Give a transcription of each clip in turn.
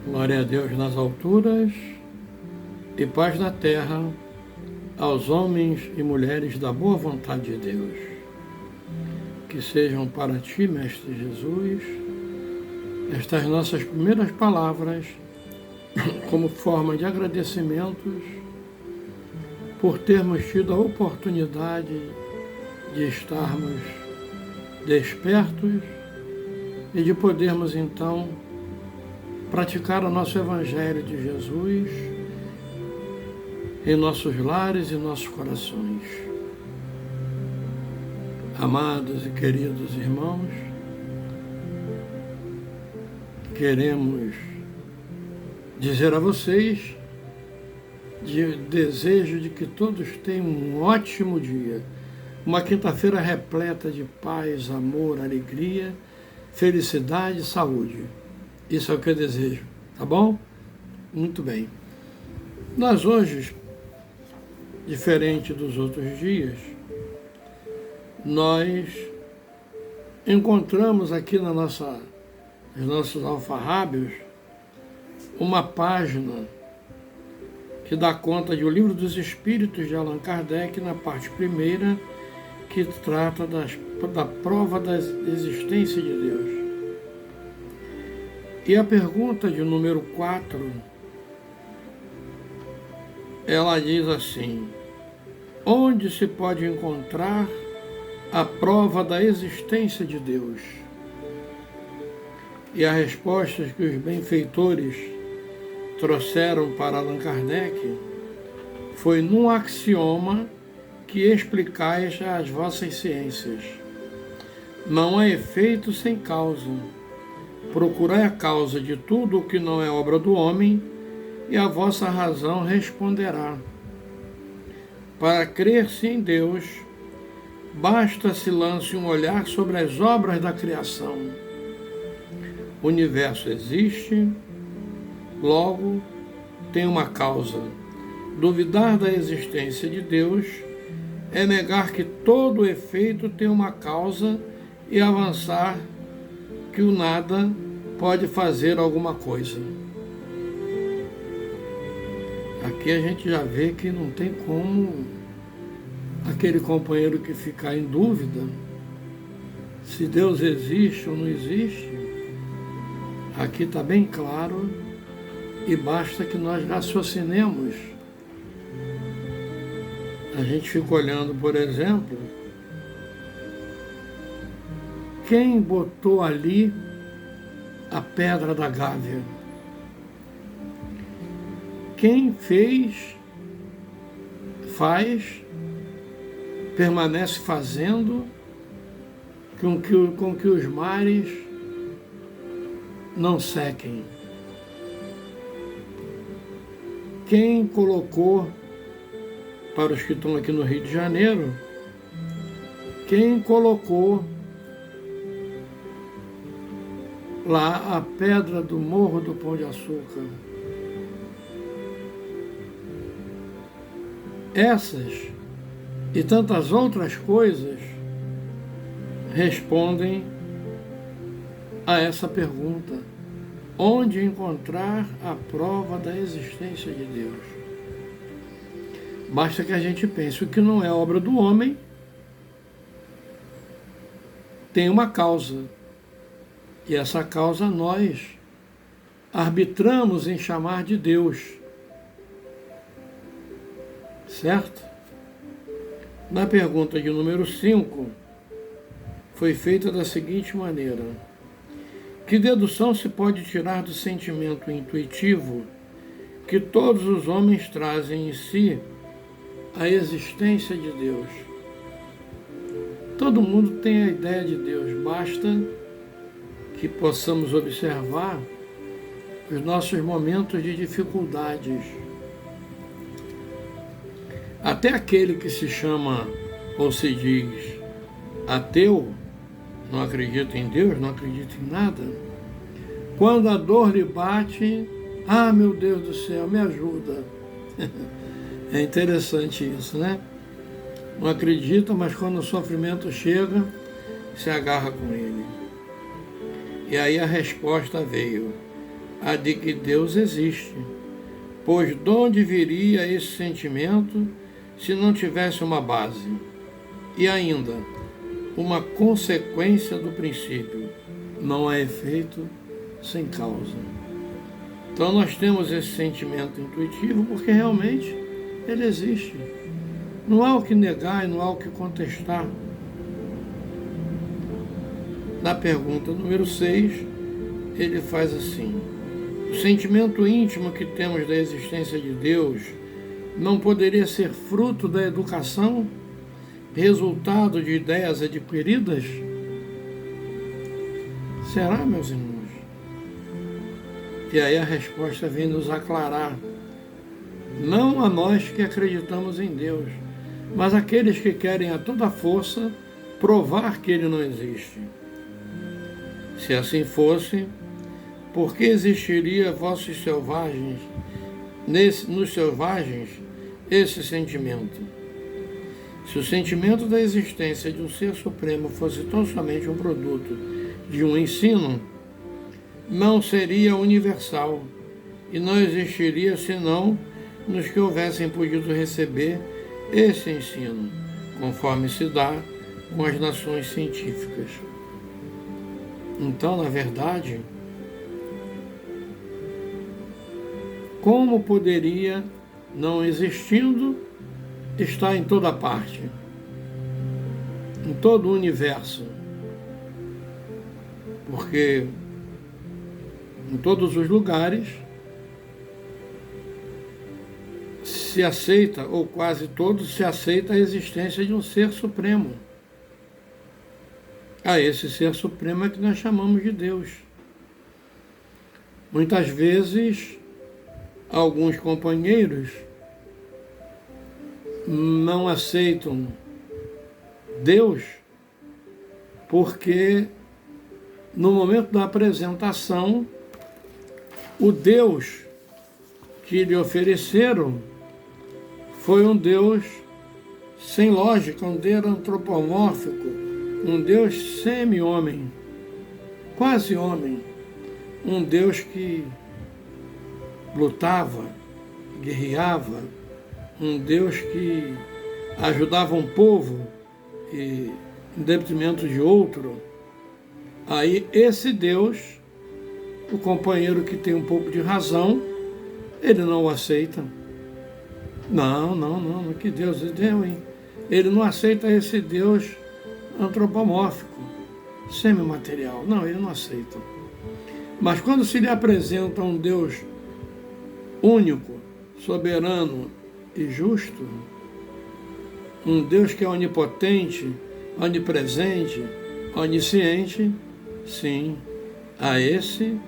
Glória a Deus nas alturas e paz na terra aos homens e mulheres da boa vontade de Deus. Que sejam para ti, Mestre Jesus, estas nossas primeiras palavras como forma de agradecimentos por termos tido a oportunidade de estarmos despertos e de podermos então praticar o nosso Evangelho de Jesus em nossos lares e nossos corações. Amados e queridos irmãos, queremos dizer a vocês de desejo de que todos tenham um ótimo dia, uma quinta-feira repleta de paz, amor, alegria, felicidade e saúde. Isso é o que eu desejo, tá bom? Muito bem. Nós hoje, diferente dos outros dias, nós encontramos aqui nos nossos alfarrábios uma página que dá conta de O Livro dos Espíritos de Allan Kardec, na parte primeira, que trata da prova da existência de Deus. E a pergunta de número 4, ela diz assim: onde se pode encontrar a prova da existência de Deus? E a resposta que os benfeitores trouxeram para Allan Kardec foi: num axioma que explicais as vossas ciências. Não há efeito sem causa. Procurai a causa de tudo o que não é obra do homem, e a vossa razão responderá. Para crer-se em Deus, basta se lance um olhar sobre as obras da criação. O universo existe, logo tem uma causa. Duvidar da existência de Deus é negar que todo efeito tem uma causa e avançar que o nada pode fazer alguma coisa. Aqui a gente já vê que não tem como aquele companheiro que ficar em dúvida se Deus existe ou não existe. Aqui está bem claro e basta que nós raciocinemos. A gente fica olhando, por exemplo, quem botou ali a pedra da Gávea? Quem fez, faz, permanece fazendo com que os mares não sequem? Quem colocou, para os que estão aqui no Rio de Janeiro, quem colocou lá a pedra do Morro do Pão de Açúcar? Essas e tantas outras coisas respondem a essa pergunta: onde encontrar a prova da existência de Deus? Basta que a gente pense: o que não é obra do homem tem uma causa. E essa causa nós arbitramos em chamar de Deus. Certo? Na pergunta de número 5, foi feita da seguinte maneira: que dedução se pode tirar do sentimento intuitivo que todos os homens trazem em si a existência de Deus? Todo mundo tem a ideia de Deus, basta que possamos observar os nossos momentos de dificuldades. Até aquele que se chama ou se diz ateu, não acredita em Deus, não acredita em nada, quando a dor lhe bate, ah, meu Deus do céu, me ajuda. É interessante isso, né? Não acredita, mas quando o sofrimento chega, se agarra com ele. E aí a resposta veio: a de que Deus existe, pois de onde viria esse sentimento se não tivesse uma base? E ainda, uma consequência do princípio, não há efeito sem causa. Então nós temos esse sentimento intuitivo porque realmente ele existe. Não há o que negar e não há o que contestar. Na pergunta número 6, ele faz assim: o sentimento íntimo que temos da existência de Deus não poderia ser fruto da educação, resultado de ideias adquiridas? Será, meus irmãos? E aí a resposta vem nos aclarar. Não a nós que acreditamos em Deus, mas aqueles que querem a toda força provar que Ele não existe. Se assim fosse, por que existiria vossos selvagens, nos selvagens, esse sentimento? Se o sentimento da existência de um ser supremo fosse tão somente um produto de um ensino, não seria universal e não existiria senão nos que houvessem podido receber esse ensino, conforme se dá com as nações científicas. Então, na verdade, como poderia, não existindo, estar em toda parte, em todo o universo? Porque em todos os lugares se aceita, ou quase todos, se aceita a existência de um ser supremo. A esse ser supremo é que nós chamamos de Deus. Muitas vezes, alguns companheiros não aceitam Deus porque no momento da apresentação, o Deus que lhe ofereceram foi um Deus sem lógica, um Deus antropomórfico, um Deus semi-homem, quase homem, um Deus que lutava, guerreava, um Deus que ajudava um povo em detrimento de outro. Aí esse Deus, o companheiro que tem um pouco de razão, ele não o aceita. Não, que Deus é Deus, hein? Ele não aceita esse Deus antropomórfico, semimaterial. Não, ele não aceita. Mas quando se lhe apresenta um Deus único, soberano e justo, um Deus que é onipotente, onipresente, onisciente, sim, a esse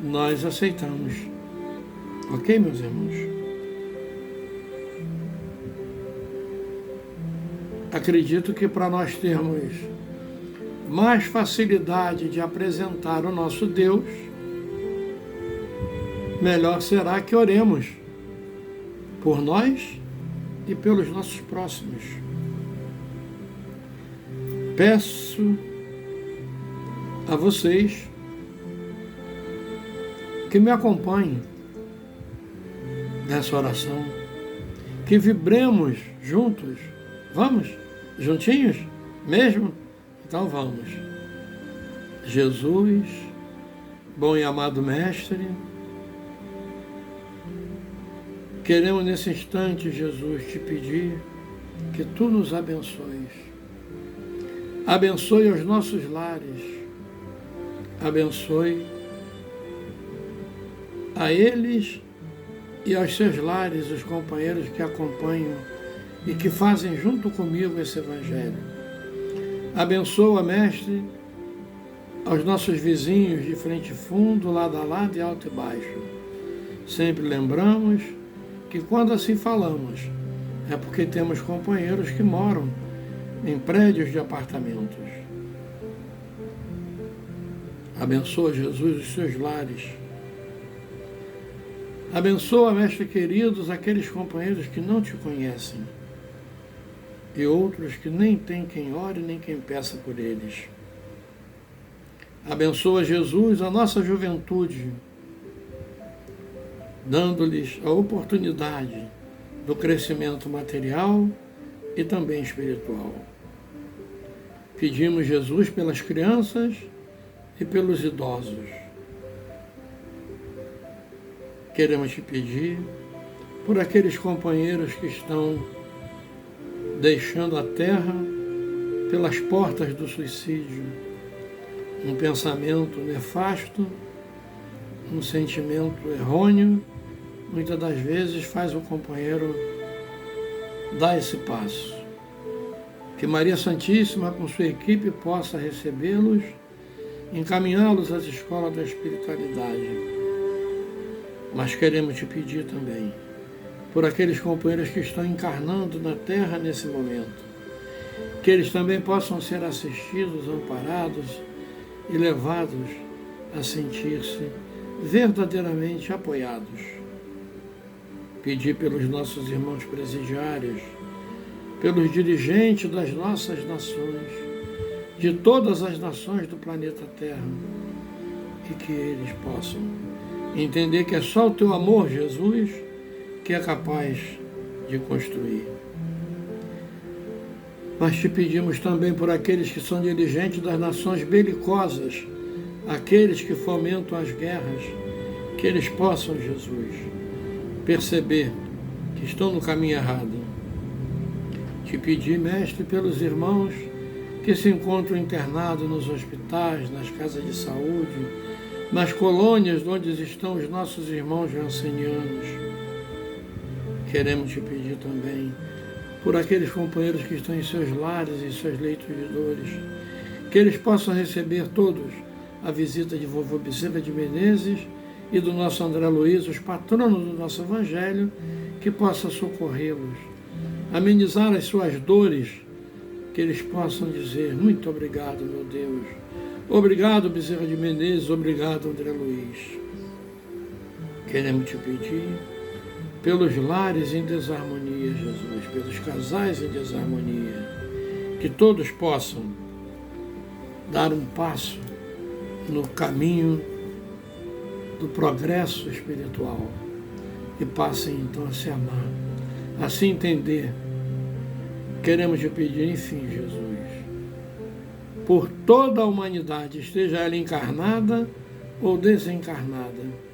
nós aceitamos. Ok, meus irmãos? Acredito que para nós termos mais facilidade de apresentar o nosso Deus, melhor será que oremos por nós e pelos nossos próximos. Peço a vocês que me acompanhem nessa oração, que vibremos juntos. Vamos? Juntinhos? Mesmo? Então vamos. Jesus, bom e amado Mestre, queremos nesse instante, Jesus, te pedir que Tu nos abençoes. Abençoe os nossos lares. Abençoe a eles e aos seus lares, os companheiros que acompanham e que fazem junto comigo esse Evangelho. Abençoa, Mestre, aos nossos vizinhos de frente e fundo, lado a lado e alto e baixo. Sempre lembramos que quando assim falamos, é porque temos companheiros que moram em prédios de apartamentos. Abençoa, Jesus, os seus lares. Abençoa, Mestre queridos, aqueles companheiros que não te conhecem e outros que nem tem quem ore nem quem peça por eles. Abençoa, Jesus, a nossa juventude, dando-lhes a oportunidade do crescimento material e também espiritual. Pedimos, Jesus, pelas crianças e pelos idosos. Queremos te pedir por aqueles companheiros que estão deixando a terra pelas portas do suicídio, um pensamento nefasto, um sentimento errôneo, muitas das vezes faz o companheiro dar esse passo. Que Maria Santíssima, com sua equipe, possa recebê-los, encaminhá-los às escolas da espiritualidade. Mas queremos te pedir também por aqueles companheiros que estão encarnando na Terra nesse momento, que eles também possam ser assistidos, amparados e levados a sentir-se verdadeiramente apoiados. Pedir pelos nossos irmãos presidiários, pelos dirigentes das nossas nações, de todas as nações do planeta Terra, e que eles possam entender que é só o teu amor, Jesus, que é capaz de construir. Mas te pedimos também por aqueles que são dirigentes das nações belicosas, aqueles que fomentam as guerras, que eles possam, Jesus, perceber que estão no caminho errado. Te pedir, Mestre, pelos irmãos que se encontram internados nos hospitais, nas casas de saúde, nas colônias onde estão os nossos irmãos jansenianos. Queremos te pedir também por aqueles companheiros que estão em seus lares e seus leitos de dores, que eles possam receber todos a visita de vovô Bezerra de Menezes e do nosso André Luiz, os patronos do nosso Evangelho, que possa socorrê-los, amenizar as suas dores, que eles possam dizer: muito obrigado, meu Deus. Obrigado, Bezerra de Menezes, obrigado, André Luiz. Queremos te pedir pelos lares em desarmonia, Jesus, pelos casais em desarmonia, que todos possam dar um passo no caminho do progresso espiritual e passem então a se amar, a se entender. Queremos te pedir, enfim, Jesus, por toda a humanidade, esteja ela encarnada ou desencarnada,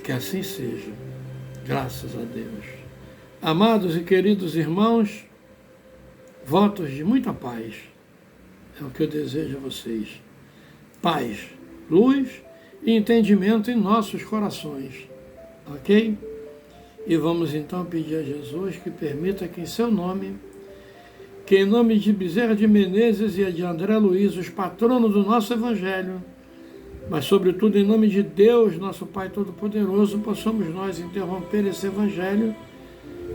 que assim seja, graças a Deus. Amados e queridos irmãos, votos de muita paz, é o que eu desejo a vocês. Paz, luz e entendimento em nossos corações, ok? E vamos então pedir a Jesus que permita que em seu nome, que em nome de Bezerra de Menezes e de André Luiz, os patronos do nosso Evangelho, mas sobretudo em nome de Deus, nosso Pai Todo-Poderoso, possamos nós interromper esse Evangelho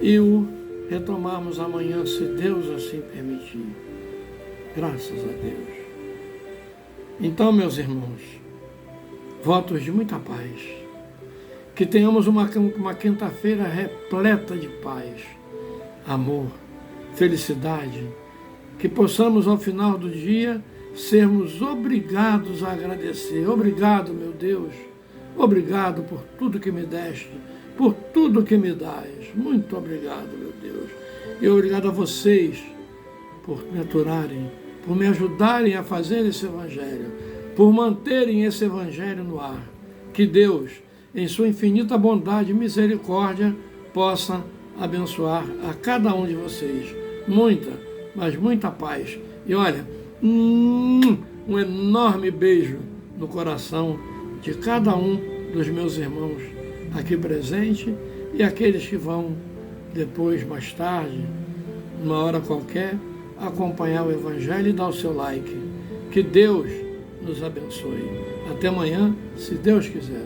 e o retomarmos amanhã, se Deus assim permitir. Graças a Deus. Então, meus irmãos, votos de muita paz. Que tenhamos uma quinta-feira repleta de paz, amor, felicidade. Que possamos, ao final do dia, sermos obrigados a agradecer. Obrigado, meu Deus. Obrigado por tudo que me deste, por tudo que me dás. Muito obrigado, meu Deus. E obrigado a vocês por me aturarem, por me ajudarem a fazer esse Evangelho, por manterem esse Evangelho no ar. Que Deus, em sua infinita bondade e misericórdia, possa abençoar a cada um de vocês. Muita, mas muita paz. E olha, um enorme beijo no coração de cada um dos meus irmãos aqui presente e aqueles que vão depois, mais tarde, numa hora qualquer, acompanhar o Evangelho e dar o seu like. Que Deus nos abençoe. Até amanhã, se Deus quiser.